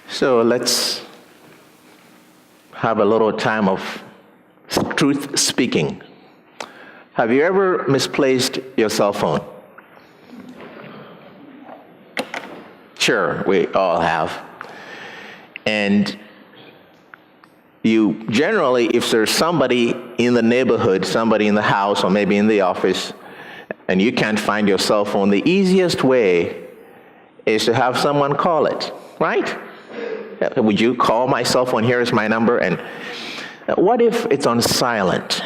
So let's have a little time of truth speaking. Have you ever misplaced your cell phone? Sure, we all have. And you generally, if there's somebody in the neighborhood, somebody in the house, or maybe in the office, and you can't find your cell phone, the easiest way is to have someone call it, right? Would you call my cell phone? Here is my number. And what if it's on silent?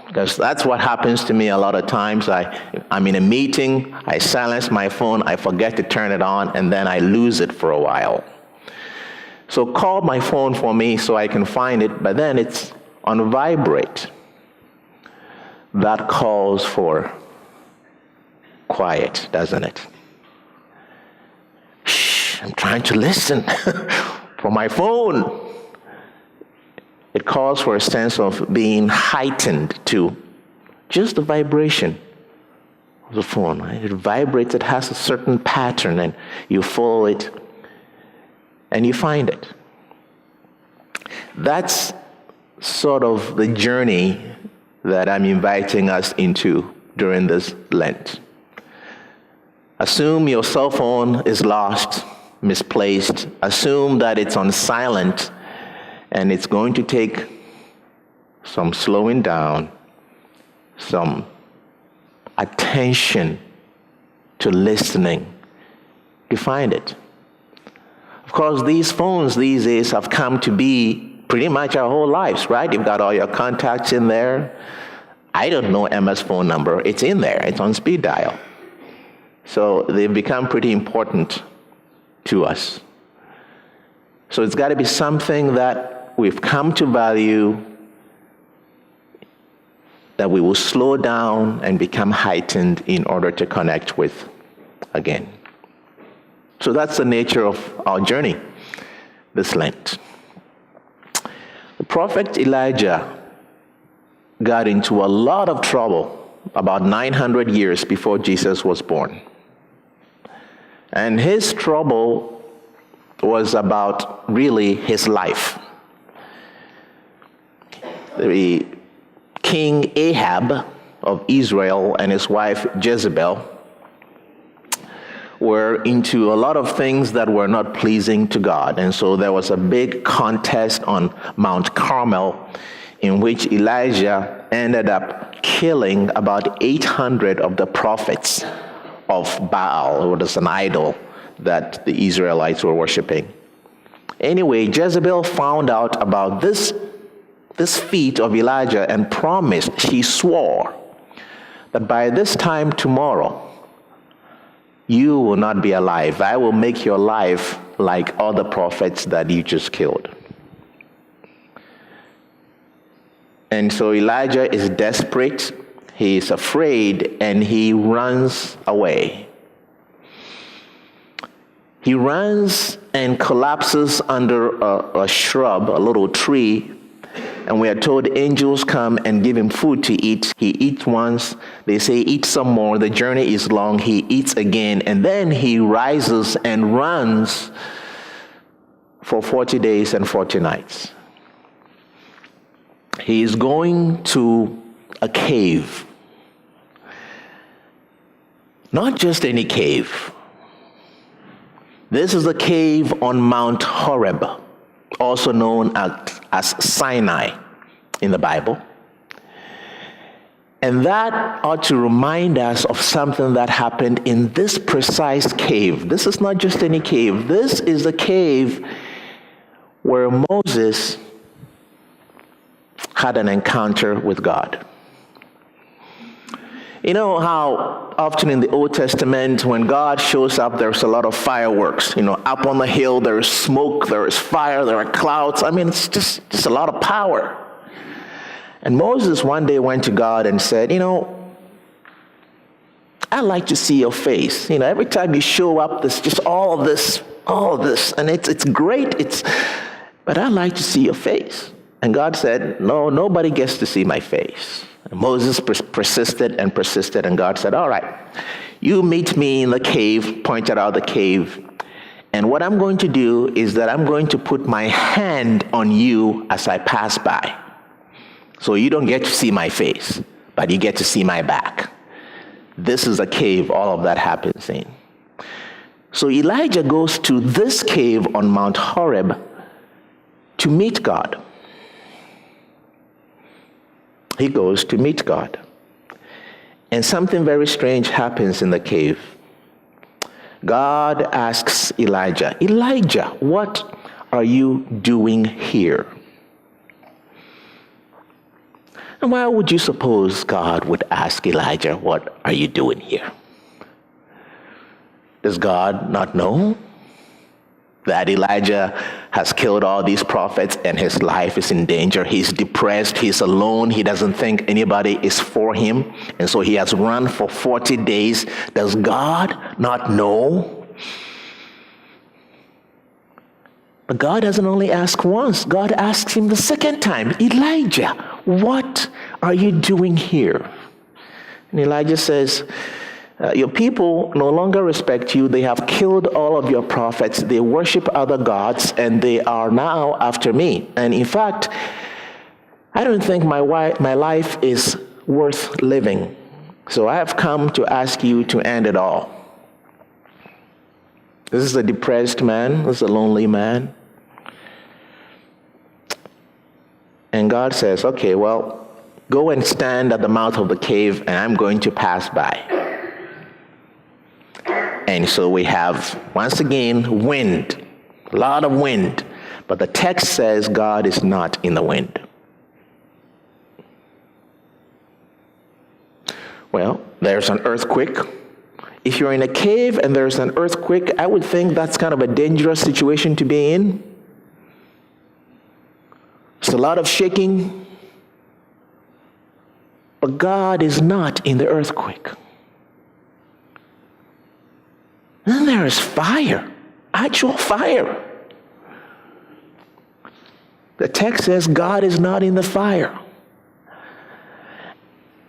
Because that's what happens to me a lot of times. I'm in a meeting, I silence my phone, I forget to turn it on, and then I lose it for a while. So call my phone for me so I can find it, but then it's on vibrate. That calls for quiet, doesn't it? Shh, I'm trying to listen for my phone. It calls for a sense of being heightened to just the vibration of the phone. Right? It vibrates, it has a certain pattern, and you follow it, and you find it. That's sort of the journey that I'm inviting us into during this Lent. Assume your cell phone is lost, misplaced. Assume that it's on silent, and it's going to take some slowing down, some attention to listening to find it. Of course, these phones these days have come to be pretty much our whole lives, right? You've got all your contacts in there. I don't know Emma's phone number. It's in there. It's on speed dial. So they've become pretty important to us. So it's got to be something that we've come to value, that we will slow down and become heightened in order to connect with again. So that's the nature of our journey this Lent. The prophet Elijah got into a lot of trouble about 900 years before Jesus was born. And his trouble was about really his life. The King Ahab of Israel and his wife Jezebel were into a lot of things that were not pleasing to God. And so there was a big contest on Mount Carmel in which Elijah ended up killing about 800 of the prophets of Baal, which is an idol that the Israelites were worshiping. Anyway, Jezebel found out about this feat of Elijah and promised, she swore, that by this time tomorrow, you will not be alive. I will make your life like other prophets that you just killed. And so Elijah is desperate, he is afraid, and he runs away. He runs and collapses under a shrub, a little tree, and we are told angels come and give him food to eat. He eats once, they say eat some more, the journey is long, he eats again, and then he rises and runs for 40 days and 40 nights. He is going to a cave. Not just any cave. This is a cave on Mount Horeb, also known as Sinai in the Bible. And that ought to remind us of something that happened in this precise cave. This is not just any cave. This is the cave where Moses had an encounter with God. You know how often in the Old Testament, when God shows up, there's a lot of fireworks. You know, up on the hill, there is smoke, there is fire, there are clouds. I mean, it's just a lot of power. And Moses one day went to God and said, you know, I'd like to see your face. You know, every time you show up, there's just all of this, and it's great, but I'd like to see your face. And God said, no, nobody gets to see my face. And Moses persisted, and God said, all right, you meet me in the cave, pointed out the cave, And what I'm going to do is that I'm going to put my hand on you as I pass by. So you don't get to see my face, but you get to see my back. This is a cave all of that happens in. So Elijah goes to this cave on Mount Horeb to meet God. He goes to meet God. And something very strange happens in the cave. God asks Elijah, Elijah, what are you doing here? And why would you suppose God would ask Elijah, what are you doing here? Does God not know that Elijah has killed all these prophets and his life is in danger? He's depressed, he's alone, he doesn't think anybody is for him, and so he has run for 40 days. Does God not know? But God doesn't only ask once, God asks him the second time, Elijah, what are you doing here? And Elijah says, your people no longer respect you. They have killed all of your prophets. They worship other gods, and they are now after me. And in fact, I don't think my life is worth living. So I have come to ask you to end it all. This is a depressed man. This is a lonely man. And God says, okay, well, go and stand at the mouth of the cave, and I'm going to pass by. And so we have, once again, wind, a lot of wind. But the text says God is not in the wind. Well, there's an earthquake. If you're in a cave and there's an earthquake, I would think that's kind of a dangerous situation to be in. It's a lot of shaking. But God is not in the earthquake. Then there is fire, actual fire. The text says God is not in the fire.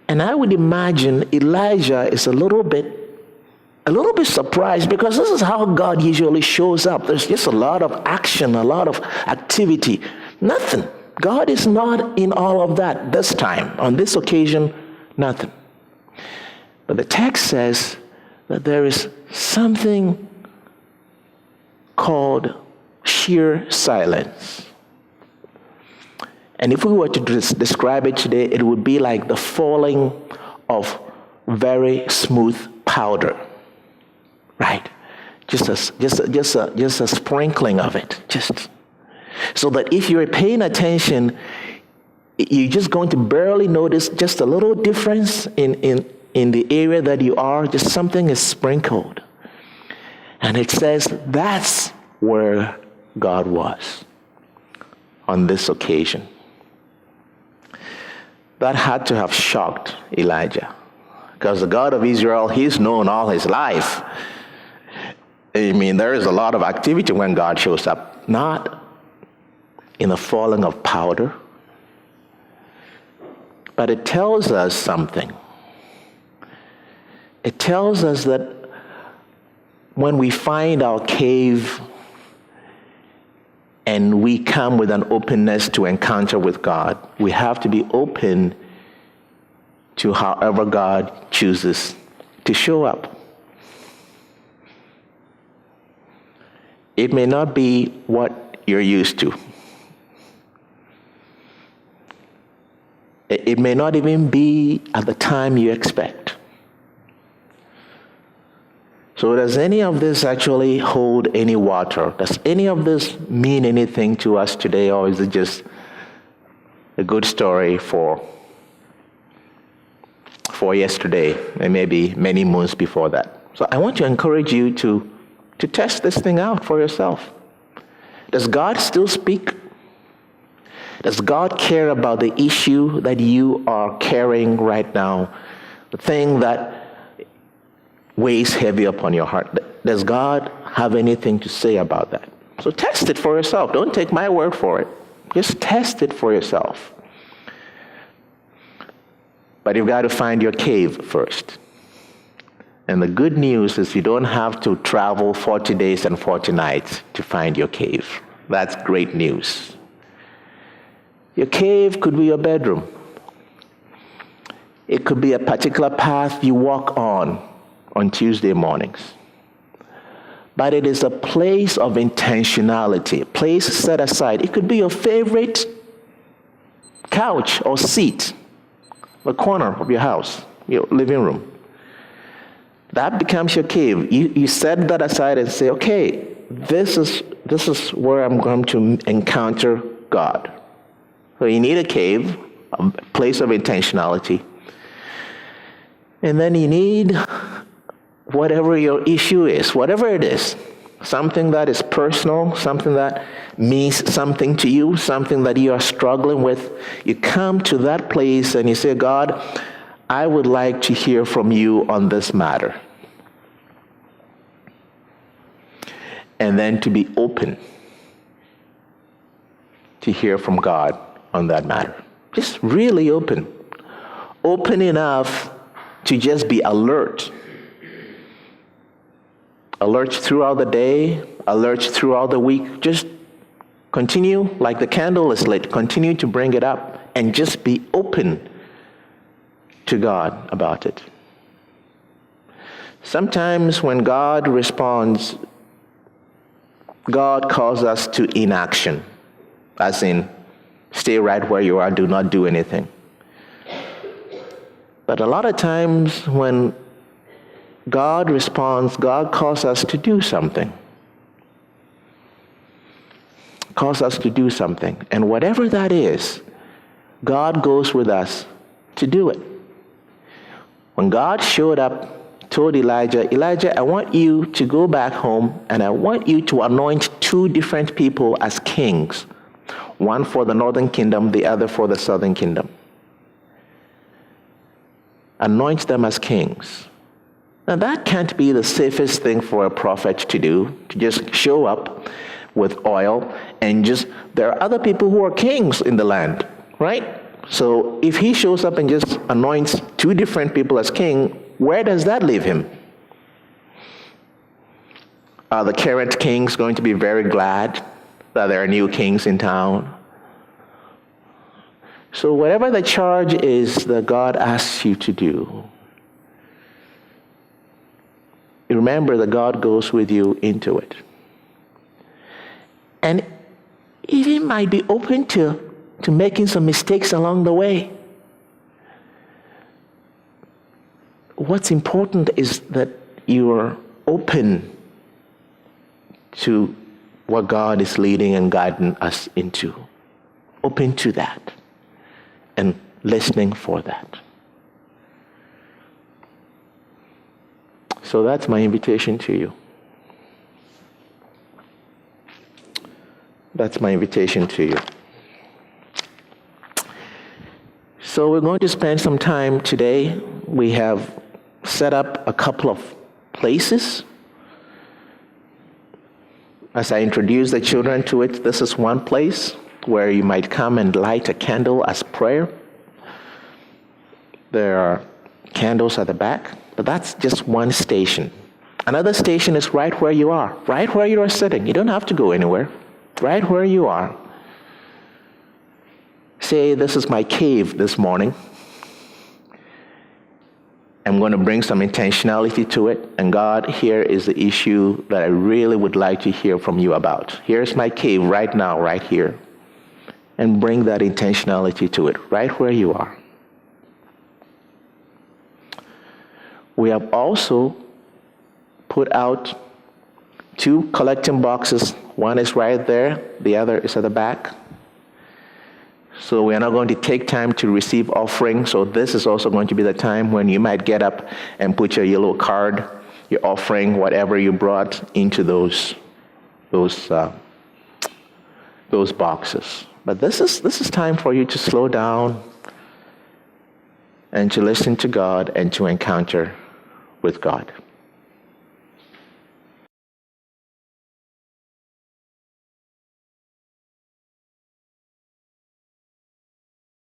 And I would imagine Elijah is a little bit surprised, because this is how God usually shows up. There's just a lot of action, a lot of activity. Nothing. God is not in all of that this time. On this occasion, nothing. But the text says that there is something called sheer silence. And if we were to describe it today, it would be like the falling of very smooth powder, right? Just a sprinkling of it, just so that if you're paying attention, you're just going to barely notice just a little difference in the area that you are. Just something is sprinkled, and it says that's where God was on this occasion. That had to have shocked Elijah, because the God of Israel, he's known all his life. I mean, there is a lot of activity when God shows up, not in the falling of powder, but it tells us something. It tells us that when we find our cave and we come with an openness to encounter with God, we have to be open to however God chooses to show up. It may not be what you're used to. It may not even be at the time you expect. So does any of this actually hold any water? Does any of this mean anything to us today, or is it just a good story for yesterday and maybe many moons before that? So I want to encourage you to test this thing out for yourself. Does God still speak? Does God care about the issue that you are carrying right now? The thing that weighs heavy upon your heart. Does God have anything to say about that? So test it for yourself. Don't take my word for it. Just test it for yourself. But you've got to find your cave first. And the good news is you don't have to travel 40 days and 40 nights to find your cave. That's great news. Your cave could be your bedroom. It could be a particular path you walk on Tuesday mornings. But it is a place of intentionality, a place set aside. It could be your favorite couch or seat, the corner of your house, your living room. That becomes your cave. You set that aside and say, okay, this is where I'm going to encounter God. So you need a cave, a place of intentionality. And then you need whatever your issue is, whatever it is, something that is personal, something that means something to you, something that you are struggling with. You come to that place and you say, God, I would like to hear from you on this matter. And then to be open to hear from God on that matter. Just really open. Open enough to just be alert. Alert throughout the day, alert throughout the week. Just continue, like the candle is lit, continue to bring it up and just be open to God about it. Sometimes when God responds, God calls us to inaction, as in, stay right where you are, do not do anything. But a lot of times when God responds, God calls us to do something. Calls us to do something. And whatever that is, God goes with us to do it. When God showed up, told Elijah, I want you to go back home and I want you to anoint 2 different people as kings. One for the northern kingdom, the other for the southern kingdom. Anoint them as kings. Now that can't be the safest thing for a prophet to do, to just show up with oil and there are other people who are kings in the land, right? So if he shows up and just anoints 2 different people as king, where does that leave him? Are the current kings going to be very glad that there are new kings in town? So whatever the charge is that God asks you to do, remember that God goes with you into it. And even might be open to making some mistakes along the way. What's important is that you are open to what God is leading and guiding us into. Open to that and listening for that. So that's my invitation to you. That's my invitation to you. So we're going to spend some time today. We have set up a couple of places. As I introduce the children to it, this is one place where you might come and light a candle as prayer. There are candles at the back, but that's just one station. Another station is right where you are sitting. You don't have to go anywhere. Right where you are. Say, this is my cave this morning. I'm going to bring some intentionality to it. And God, here is the issue that I really would like to hear from you about. Here's my cave right now, right here. And bring that intentionality to it, right where you are. We have also put out 2 collecting boxes. One is right there, the other is at the back. So we are not going to take time to receive offering. So this is also going to be the time when you might get up and put your yellow card, your offering, whatever you brought into those boxes. But this is time for you to slow down and to listen to God and to encounter with God.